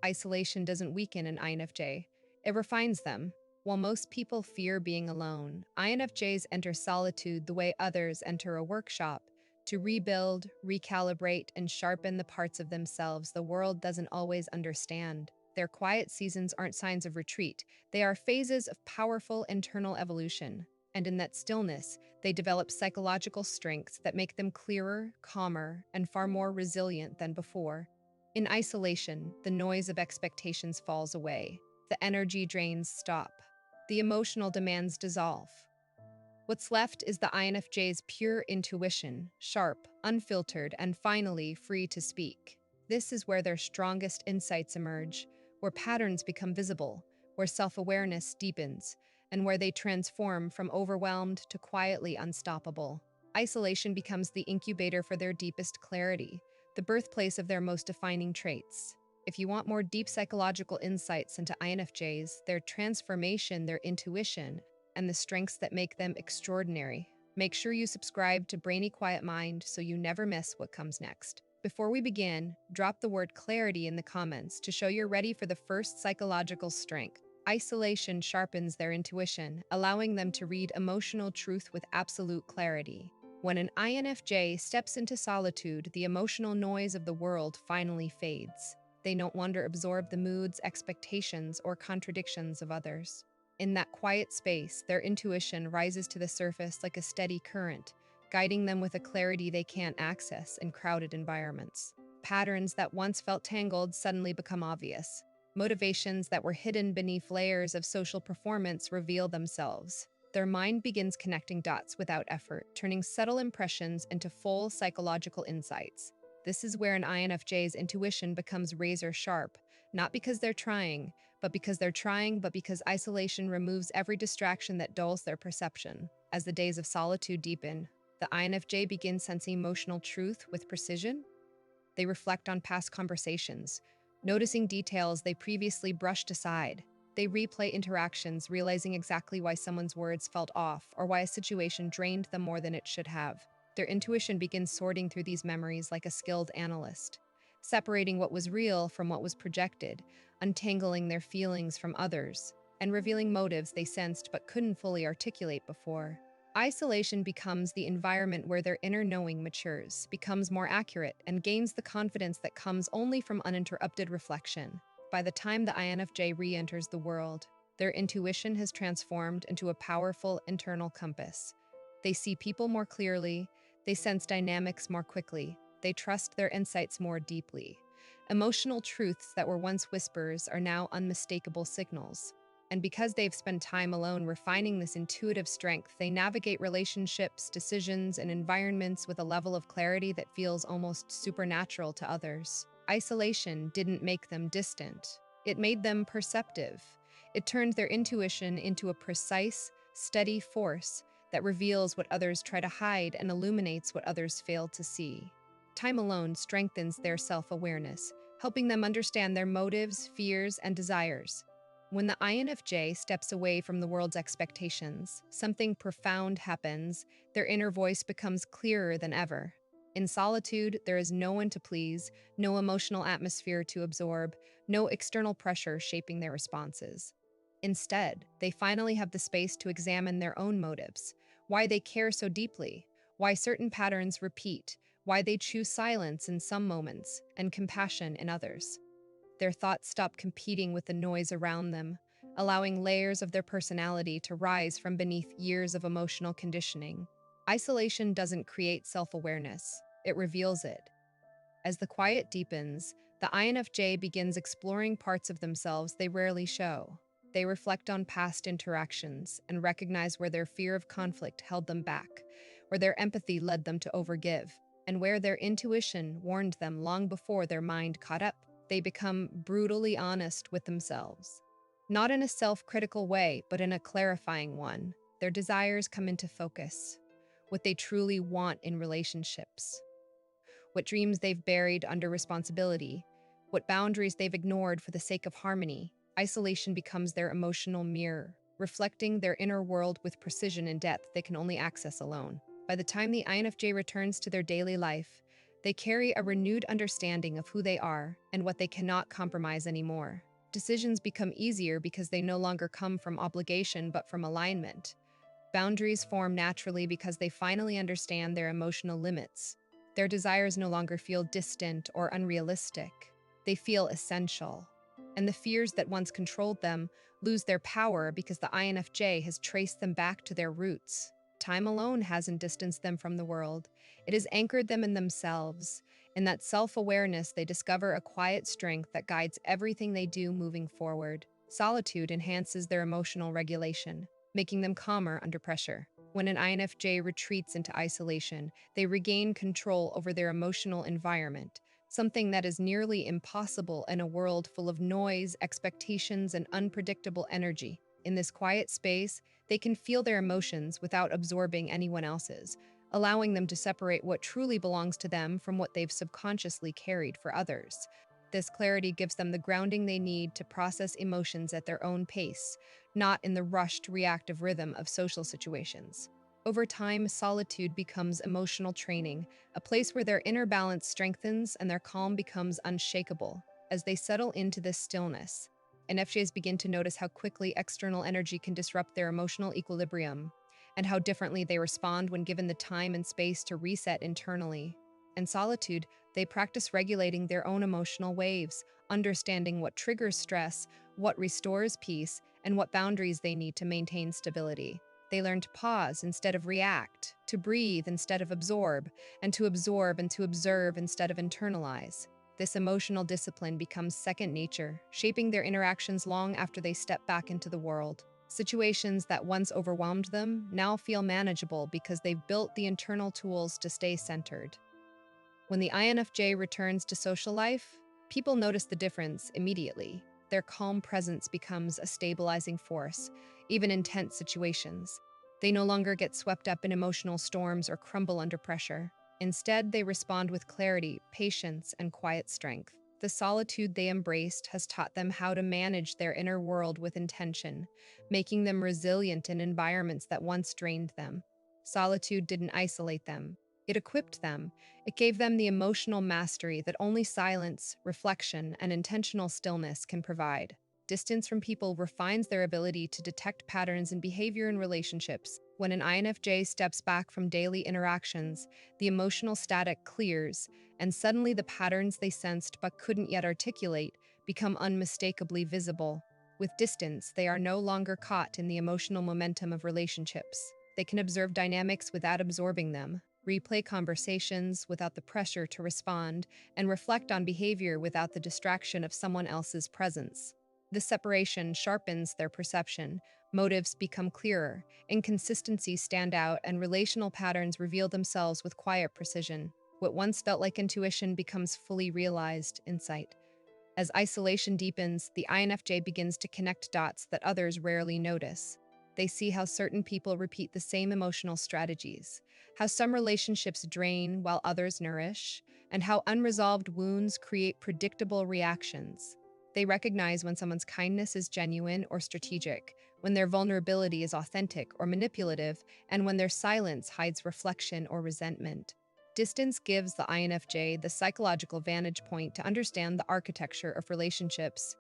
Isolation doesn't weaken an INFJ, it refines them. While most people fear being alone, INFJs enter solitude the way others enter a workshop to rebuild, recalibrate, and sharpen the parts of themselves the world doesn't always understand. Their quiet seasons aren't signs of retreat, they are phases of powerful internal evolution. And in that stillness, they develop psychological strengths that make them clearer, calmer, and far more resilient than before. In isolation, the noise of expectations falls away, the energy drains stop, the emotional demands dissolve. What's left is the INFJ's pure intuition, sharp, unfiltered, and finally free to speak. This is where their strongest insights emerge, where patterns become visible, where self-awareness deepens, and where they transform from overwhelmed to quietly unstoppable. Isolation becomes the incubator for their deepest clarity, the birthplace of their most defining traits. If you want more deep psychological insights into INFJs, their transformation, their intuition, and the strengths that make them extraordinary, make sure you subscribe to Brainy Quiet Mind so you never miss what comes next. Before we begin, drop the word clarity in the comments to show you're ready for the first psychological strength. Isolation sharpens their intuition, allowing them to read emotional truth with absolute clarity. When an INFJ steps into solitude, the emotional noise of the world finally fades. They no longer absorb the moods, expectations, or contradictions of others. In that quiet space, their intuition rises to the surface like a steady current, guiding them with a clarity they can't access in crowded environments. Patterns that once felt tangled suddenly become obvious. Motivations that were hidden beneath layers of social performance reveal themselves. Their mind begins connecting dots without effort, turning subtle impressions into full psychological insights. This is where an INFJ's intuition becomes razor sharp, not because they're trying, but because isolation removes every distraction that dulls their perception. As the days of solitude deepen, the INFJ begins sensing emotional truth with precision. They reflect on past conversations, noticing details they previously brushed aside. They replay interactions, realizing exactly why someone's words felt off or why a situation drained them more than it should have. Their intuition begins sorting through these memories like a skilled analyst, separating what was real from what was projected, untangling their feelings from others, and revealing motives they sensed but couldn't fully articulate before. Isolation becomes the environment where their inner knowing matures, becomes more accurate, and gains the confidence that comes only from uninterrupted reflection. By the time the INFJ re-enters the world, their intuition has transformed into a powerful internal compass. They see people more clearly, they sense dynamics more quickly, they trust their insights more deeply. Emotional truths that were once whispers are now unmistakable signals. And because they've spent time alone refining this intuitive strength, they navigate relationships, decisions, and environments with a level of clarity that feels almost supernatural to others. Isolation didn't make them distant. It made them perceptive. It turned their intuition into a precise, steady force that reveals what others try to hide and illuminates what others fail to see. Time alone strengthens their self-awareness, helping them understand their motives, fears, and desires. When the INFJ steps away from the world's expectations, something profound happens. Their inner voice becomes clearer than ever. In solitude, there is no one to please, no emotional atmosphere to absorb, no external pressure shaping their responses. Instead, they finally have the space to examine their own motives, why they care so deeply, why certain patterns repeat, why they choose silence in some moments and compassion in others. Their thoughts stop competing with the noise around them, allowing layers of their personality to rise from beneath years of emotional conditioning. Isolation doesn't create self-awareness, it reveals it. As the quiet deepens, the INFJ begins exploring parts of themselves they rarely show. They reflect on past interactions and recognize where their fear of conflict held them back, where their empathy led them to overgive, and where their intuition warned them long before their mind caught up. They become brutally honest with themselves. Not in a self-critical way, but in a clarifying one. Their desires come into focus. What they truly want in relationships. What dreams they've buried under responsibility. What boundaries they've ignored for the sake of harmony. Isolation becomes their emotional mirror, reflecting their inner world with precision and depth they can only access alone. By the time the INFJ returns to their daily life, They carry a renewed understanding of who they are and what they cannot compromise anymore. Decisions become easier because they no longer come from obligation but from alignment. Boundaries form naturally because they finally understand their emotional limits. Their desires no longer feel distant or unrealistic. They feel essential. And the fears that once controlled them lose their power because the INFJ has traced them back to their roots. Time alone hasn't distanced them from the world. It has anchored them in themselves. In that self-awareness, they discover a quiet strength that guides everything they do moving forward. Solitude enhances their emotional regulation, making them calmer under pressure. When an INFJ retreats into isolation, they regain control over their emotional environment, something that is nearly impossible in a world full of noise, expectations, and unpredictable energy. In this quiet space, they can feel their emotions without absorbing anyone else's, allowing them to separate what truly belongs to them from what they've subconsciously carried for others. This clarity gives them the grounding they need to process emotions at their own pace, not in the rushed, reactive rhythm of social situations. Over time, solitude becomes emotional training, a place where their inner balance strengthens and their calm becomes unshakable. As they settle into this stillness, INFJs begin to notice how quickly external energy can disrupt their emotional equilibrium, and how differently they respond when given the time and space to reset internally. In solitude, they practice regulating their own emotional waves, understanding what triggers stress, what restores peace, and what boundaries they need to maintain stability. They learn to pause instead of react, to breathe instead of absorb, and to absorb and to observe instead of internalize. This emotional discipline becomes second nature, shaping their interactions long after they step back into the world. Situations that once overwhelmed them now feel manageable because they've built the internal tools to stay centered. When the INFJ returns to social life, people notice the difference immediately. Their calm presence becomes a stabilizing force, even in tense situations. They no longer get swept up in emotional storms or crumble under pressure. Instead, they respond with clarity, patience, and quiet strength. The solitude they embraced has taught them how to manage their inner world with intention, making them resilient in environments that once drained them. Solitude didn't isolate them. It equipped them. It gave them the emotional mastery that only silence, reflection, and intentional stillness can provide. Distance from people refines their ability to detect patterns in behavior and relationships. When an INFJ steps back from daily interactions, the emotional static clears, and suddenly the patterns they sensed but couldn't yet articulate become unmistakably visible. With distance, they are no longer caught in the emotional momentum of relationships. They can observe dynamics without absorbing them, replay conversations without the pressure to respond, and reflect on behavior without the distraction of someone else's presence. This separation sharpens their perception, motives become clearer, inconsistencies stand out, and relational patterns reveal themselves with quiet precision. What once felt like intuition becomes fully realized insight. As isolation deepens, the INFJ begins to connect dots that others rarely notice. They see how certain people repeat the same emotional strategies, how some relationships drain while others nourish, and how unresolved wounds create predictable reactions. They recognize when someone's kindness is genuine or strategic, when their vulnerability is authentic or manipulative, and when their silence hides reflection or resentment. Distance gives the INFJ the psychological vantage point to understand the architecture of relationships,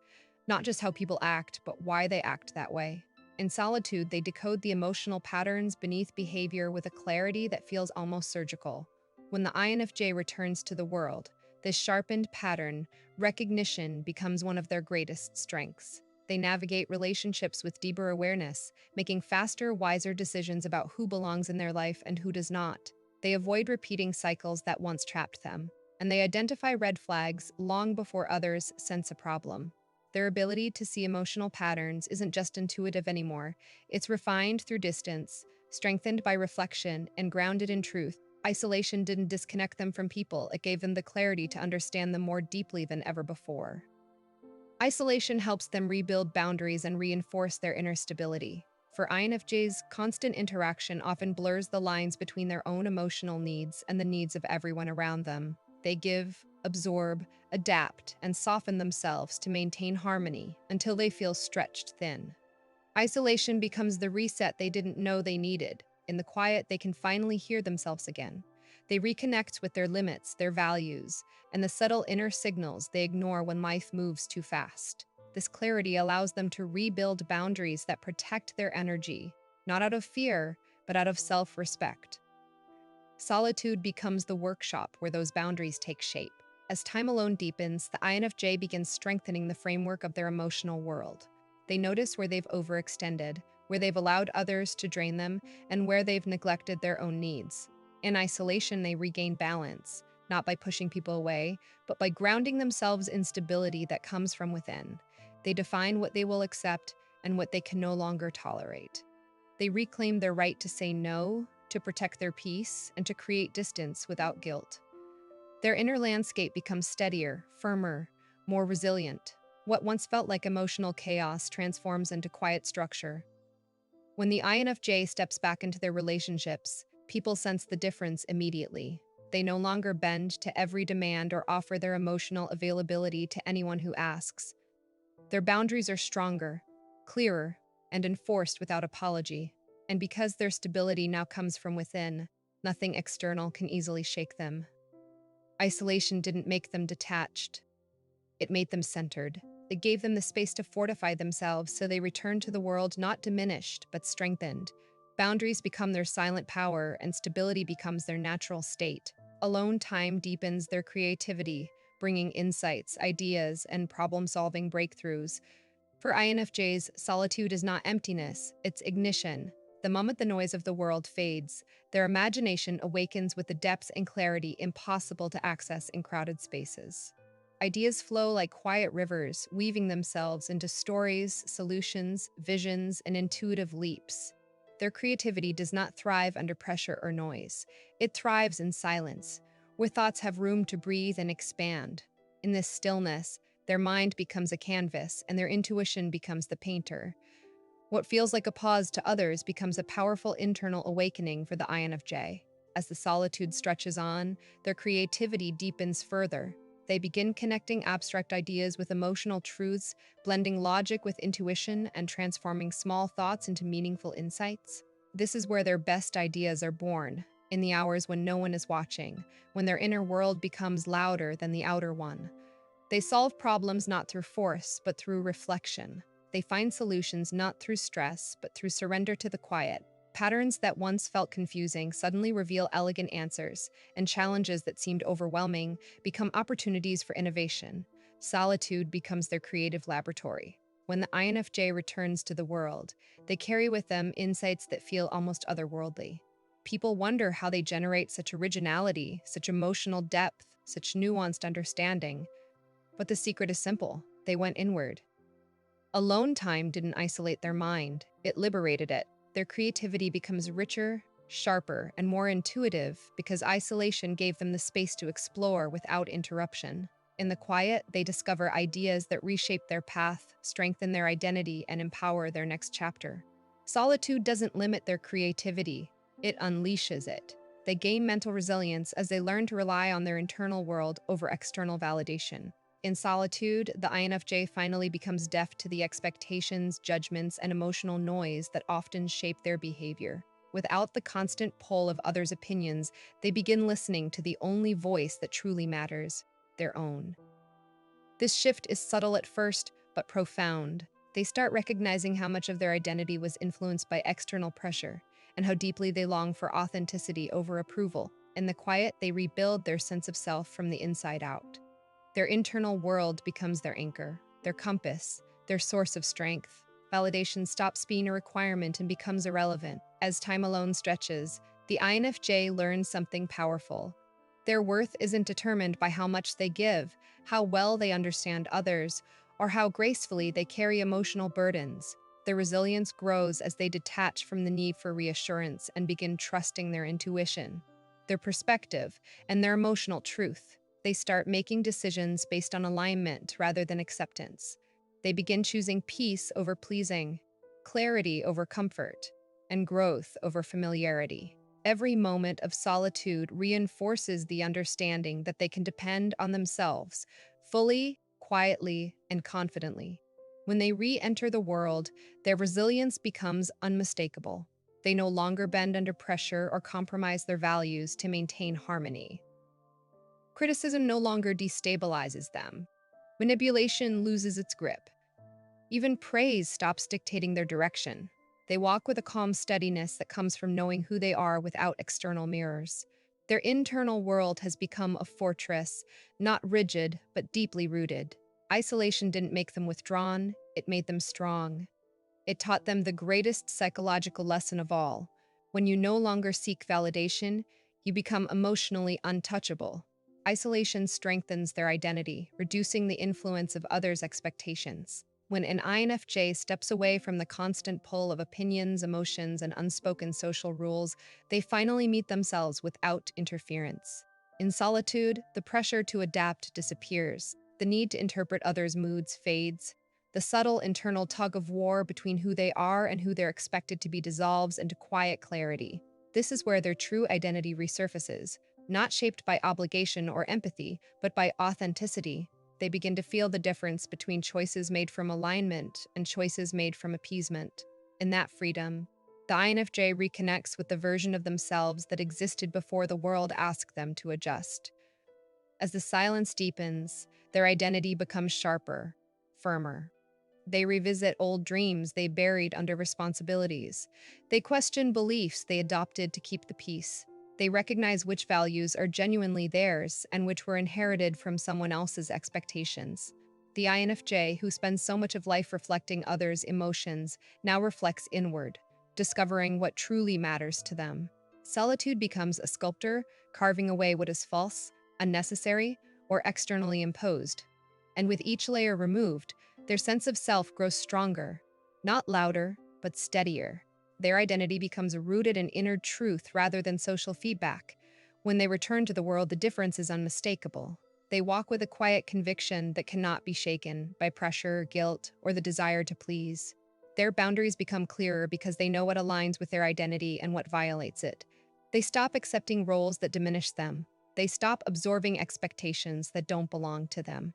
not just how people act, but why they act that way. In solitude, they decode the emotional patterns beneath behavior with a clarity that feels almost surgical. When the INFJ returns to the world, this sharpened pattern recognition becomes one of their greatest strengths. They navigate relationships with deeper awareness, making faster, wiser decisions about who belongs in their life and who does not. They avoid repeating cycles that once trapped them, and they identify red flags long before others sense a problem. Their ability to see emotional patterns isn't just intuitive anymore, it's refined through distance, strengthened by reflection, and grounded in truth. Isolation didn't disconnect them from people, it gave them the clarity to understand them more deeply than ever before. Isolation helps them rebuild boundaries and reinforce their inner stability. For INFJs, constant interaction often blurs the lines between their own emotional needs and the needs of everyone around them. They give, absorb, adapt, and soften themselves to maintain harmony until they feel stretched thin. Isolation becomes the reset they didn't know they needed. In the quiet, they can finally hear themselves again. They reconnect with their limits, their values, and the subtle inner signals they ignore when life moves too fast. This clarity allows them to rebuild boundaries that protect their energy, not out of fear, but out of self respect. Solitude becomes the workshop where those boundaries take shape. As time alone deepens, the INFJ begins strengthening the framework of their emotional world. They notice where they've overextended, where they've allowed others to drain them, and where they've neglected their own needs. In isolation, they regain balance, not by pushing people away, but by grounding themselves in stability that comes from within. They define what they will accept and what they can no longer tolerate. They reclaim their right to say no, to protect their peace, and to create distance without guilt. Their inner landscape becomes steadier, firmer, more resilient. What once felt like emotional chaos transforms into quiet structure. When the INFJ steps back into their relationships, people sense the difference immediately. They no longer bend to every demand or offer their emotional availability to anyone who asks. Their boundaries are stronger, clearer, and enforced without apology. And because their stability now comes from within, nothing external can easily shake them. Isolation didn't make them detached, it made them centered. It gave them the space to fortify themselves so they returned to the world not diminished, but strengthened. Boundaries become their silent power, and stability becomes their natural state. Alone time deepens their creativity, bringing insights, ideas, and problem solving breakthroughs. For INFJs, solitude is not emptiness, it's ignition. The moment the noise of the world fades, their imagination awakens with the depth and clarity impossible to access in crowded spaces. Ideas flow like quiet rivers, weaving themselves into stories, solutions, visions, and intuitive leaps. Their creativity does not thrive under pressure or noise. It thrives in silence, where thoughts have room to breathe and expand. In this stillness, their mind becomes a canvas, and their intuition becomes the painter. What feels like a pause to others becomes a powerful internal awakening for the INFJ. As the solitude stretches on, their creativity deepens further. They begin connecting abstract ideas with emotional truths, blending logic with intuition, and transforming small thoughts into meaningful insights. This is where their best ideas are born, in the hours when no one is watching, when their inner world becomes louder than the outer one. They solve problems not through force, but through reflection. They find solutions not through stress, but through surrender to the quiet. Patterns that once felt confusing suddenly reveal elegant answers, and challenges that seemed overwhelming become opportunities for innovation. Solitude becomes their creative laboratory. When the INFJ returns to the world, they carry with them insights that feel almost otherworldly. People wonder how they generate such originality, such emotional depth, such nuanced understanding. But the secret is simple. They went inward. Alone time didn't isolate their mind, it liberated it. Their creativity becomes richer, sharper, and more intuitive because isolation gave them the space to explore without interruption. In the quiet, they discover ideas that reshape their path, strengthen their identity, and empower their next chapter. Solitude doesn't limit their creativity, it unleashes it. They gain mental resilience as they learn to rely on their internal world over external validation. In solitude, the INFJ finally becomes deaf to the expectations, judgments, and emotional noise that often shape their behavior. Without the constant pull of others' opinions, they begin listening to the only voice that truly matters, their own. This shift is subtle at first, but profound. They start recognizing how much of their identity was influenced by external pressure, and how deeply they long for authenticity over approval. In the quiet, they rebuild their sense of self from the inside out. Their internal world becomes their anchor, their compass, their source of strength. Validation stops being a requirement and becomes irrelevant. As time alone stretches, the INFJ learns something powerful. Their worth isn't determined by how much they give, how well they understand others, or how gracefully they carry emotional burdens. Their resilience grows as they detach from the need for reassurance and begin trusting their intuition, their perspective, and their emotional truth. They start making decisions based on alignment rather than acceptance. They begin choosing peace over pleasing, clarity over comfort, and growth over familiarity. Every moment of solitude reinforces the understanding that they can depend on themselves fully, quietly, and confidently. When they re enter the world, their resilience becomes unmistakable. They no longer bend under pressure or compromise their values to maintain harmony. Criticism no longer destabilizes them. Manipulation loses its grip. Even praise stops dictating their direction. They walk with a calm steadiness that comes from knowing who they are without external mirrors. Their internal world has become a fortress, not rigid, but deeply rooted. Isolation didn't make them withdrawn, it made them strong. It taught them the greatest psychological lesson of all. When you no longer seek validation, you become emotionally untouchable. Isolation strengthens their identity, reducing the influence of others' expectations. When an INFJ steps away from the constant pull of opinions, emotions, and unspoken social rules, they finally meet themselves without interference. In solitude, the pressure to adapt disappears. The need to interpret others' moods fades. The subtle internal tug of war between who they are and who they're expected to be dissolves into quiet clarity. This is where their true identity resurfaces, not shaped by obligation or empathy, but by authenticity. They begin to feel the difference between choices made from alignment and choices made from appeasement. In that freedom, the INFJ reconnects with the version of themselves that existed before the world asked them to adjust. As the silence deepens, their identity becomes sharper, firmer. They revisit old dreams they buried under responsibilities. They question beliefs they adopted to keep the peace. They recognize which values are genuinely theirs and which were inherited from someone else's expectations. The INFJ, who spends so much of life reflecting others' emotions, now reflects inward, discovering what truly matters to them. Solitude becomes a sculptor, carving away what is false, unnecessary, or externally imposed. And with each layer removed, their sense of self grows stronger, not louder, but steadier. Their identity becomes rooted in inner truth rather than social feedback. When they return to the world, the difference is unmistakable. They walk with a quiet conviction that cannot be shaken by pressure, guilt, or the desire to please. Their boundaries become clearer because they know what aligns with their identity and what violates it. They stop accepting roles that diminish them. They stop absorbing expectations that don't belong to them.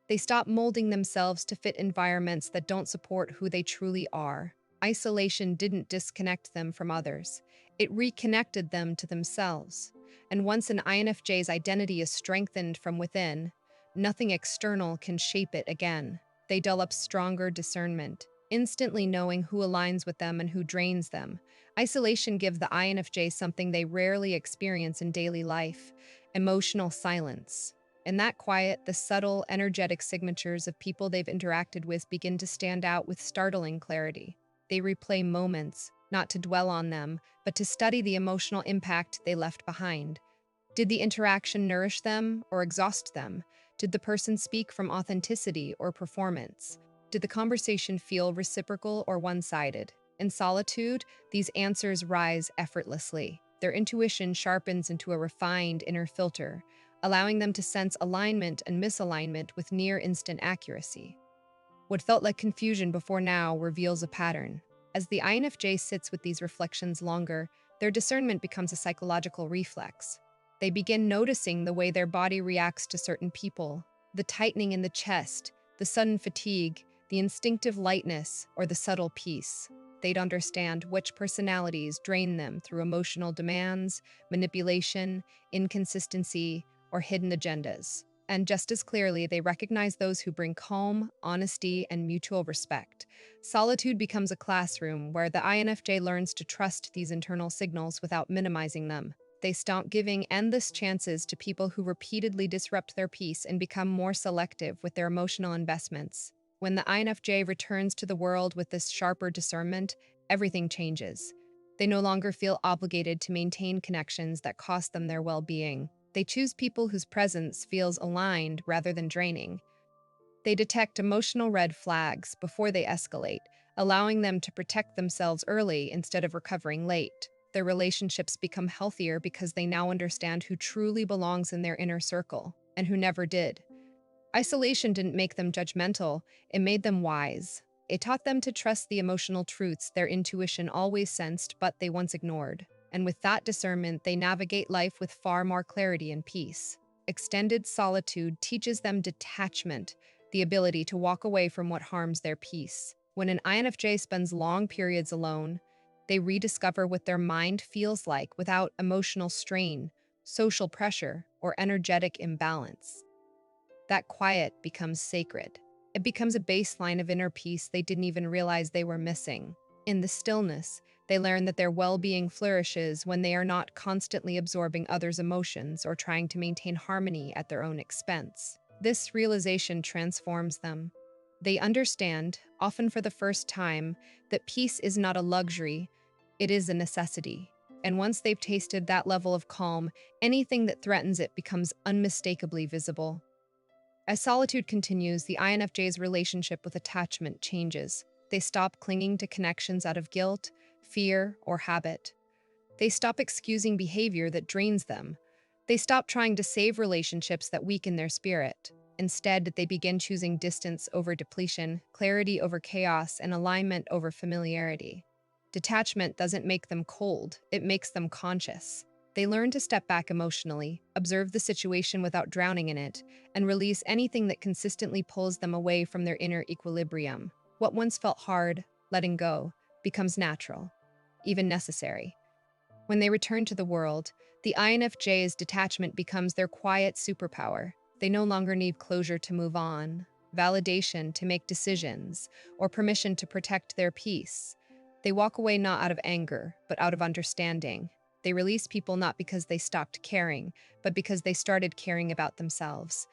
They stop molding themselves to fit environments that don't support who they truly are. Isolation didn't disconnect them from others. It reconnected them to themselves. And once an INFJ's identity is strengthened from within, nothing external can shape it again. They develop stronger discernment, instantly knowing who aligns with them and who drains them. Isolation gives the INFJ something they rarely experience in daily life: emotional silence. In that quiet, the subtle, energetic signatures of people they've interacted with begin to stand out with startling clarity. They replay moments, not to dwell on them, but to study the emotional impact they left behind. Did the interaction nourish them or exhaust them? Did the person speak from authenticity or performance? Did the conversation feel reciprocal or one-sided? In solitude, these answers rise effortlessly. Their intuition sharpens into a refined inner filter, allowing them to sense alignment and misalignment with near-instant accuracy. What felt like confusion before now reveals a pattern. As the INFJ sits with these reflections longer, their discernment becomes a psychological reflex. They begin noticing the way their body reacts to certain people, the tightening in the chest, the sudden fatigue, the instinctive lightness, or the subtle peace. They'd understand which personalities drain them through emotional demands, manipulation, inconsistency, or hidden agendas. And just as clearly, they recognize those who bring calm, honesty, and mutual respect. Solitude becomes a classroom where the INFJ learns to trust these internal signals without minimizing them. They stop giving endless chances to people who repeatedly disrupt their peace and become more selective with their emotional investments. When the INFJ returns to the world with this sharper discernment, everything changes. They no longer feel obligated to maintain connections that cost them their well-being. They choose people whose presence feels aligned rather than draining. They detect emotional red flags before they escalate, allowing them to protect themselves early instead of recovering late. Their relationships become healthier because they now understand who truly belongs in their inner circle and who never did. Isolation didn't make them judgmental, it made them wise. It taught them to trust the emotional truths their intuition always sensed but they once ignored. And with that discernment, they navigate life with far more clarity and peace. Extended solitude teaches them detachment, the ability to walk away from what harms their peace. When an INFJ spends long periods alone, They rediscover what their mind feels like without emotional strain, social pressure, or energetic imbalance. That quiet becomes sacred. It becomes a baseline of inner peace they didn't even realize they were missing. In the stillness, they learn that their well being flourishes when they are not constantly absorbing others' emotions or trying to maintain harmony at their own expense. This realization transforms them. They understand, often for the first time, that peace is not a luxury, it is a necessity. And once they've tasted that level of calm, anything that threatens it becomes unmistakably visible. As solitude continues, the INFJ's relationship with attachment changes. They stop clinging to connections out of guilt, fear, or habit. They stop excusing behavior that drains them. They stop trying to save relationships that weaken their spirit. Instead, they begin choosing distance over depletion, clarity over chaos, and alignment over familiarity. Detachment doesn't make them cold, it makes them conscious. They learn to step back emotionally, observe the situation without drowning in it, and release anything that consistently pulls them away from their inner equilibrium. What once felt hard, letting go, becomes natural, even necessary. When they return to the world, the INFJ's detachment becomes their quiet superpower. They no longer need closure to move on, validation to make decisions, or permission to protect their peace. They walk away not out of anger, but out of understanding. They release people not because they stopped caring, but because they started caring about themselves.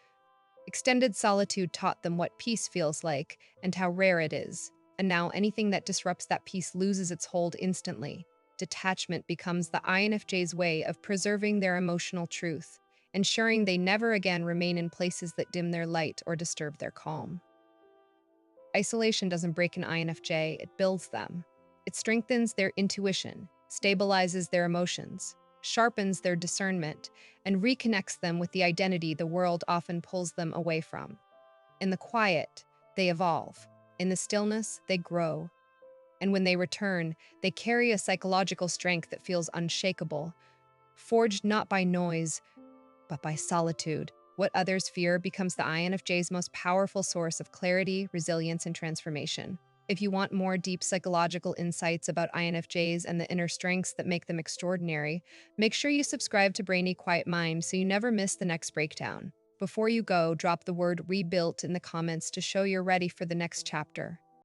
Extended solitude taught them what peace feels like and how rare it is. And now anything that disrupts that peace loses its hold instantly. Detachment becomes the INFJ's way of preserving their emotional truth, ensuring they never again remain in places that dim their light or disturb their calm. Isolation doesn't break an INFJ, it builds them. It strengthens their intuition, stabilizes their emotions, sharpens their discernment, and reconnects them with the identity the world often pulls them away from. In the quiet, they evolve. In the stillness, they grow. And when they return, they carry a psychological strength that feels unshakable, forged not by noise, but by solitude. What others fear becomes the INFJ's most powerful source of clarity, resilience, and transformation. If you want more deep psychological insights about INFJs and the inner strengths that make them extraordinary, make sure you subscribe to Brainy Quiet Mind so you never miss the next breakdown. Before you go, drop the word rebuilt in the comments to show you're ready for the next chapter.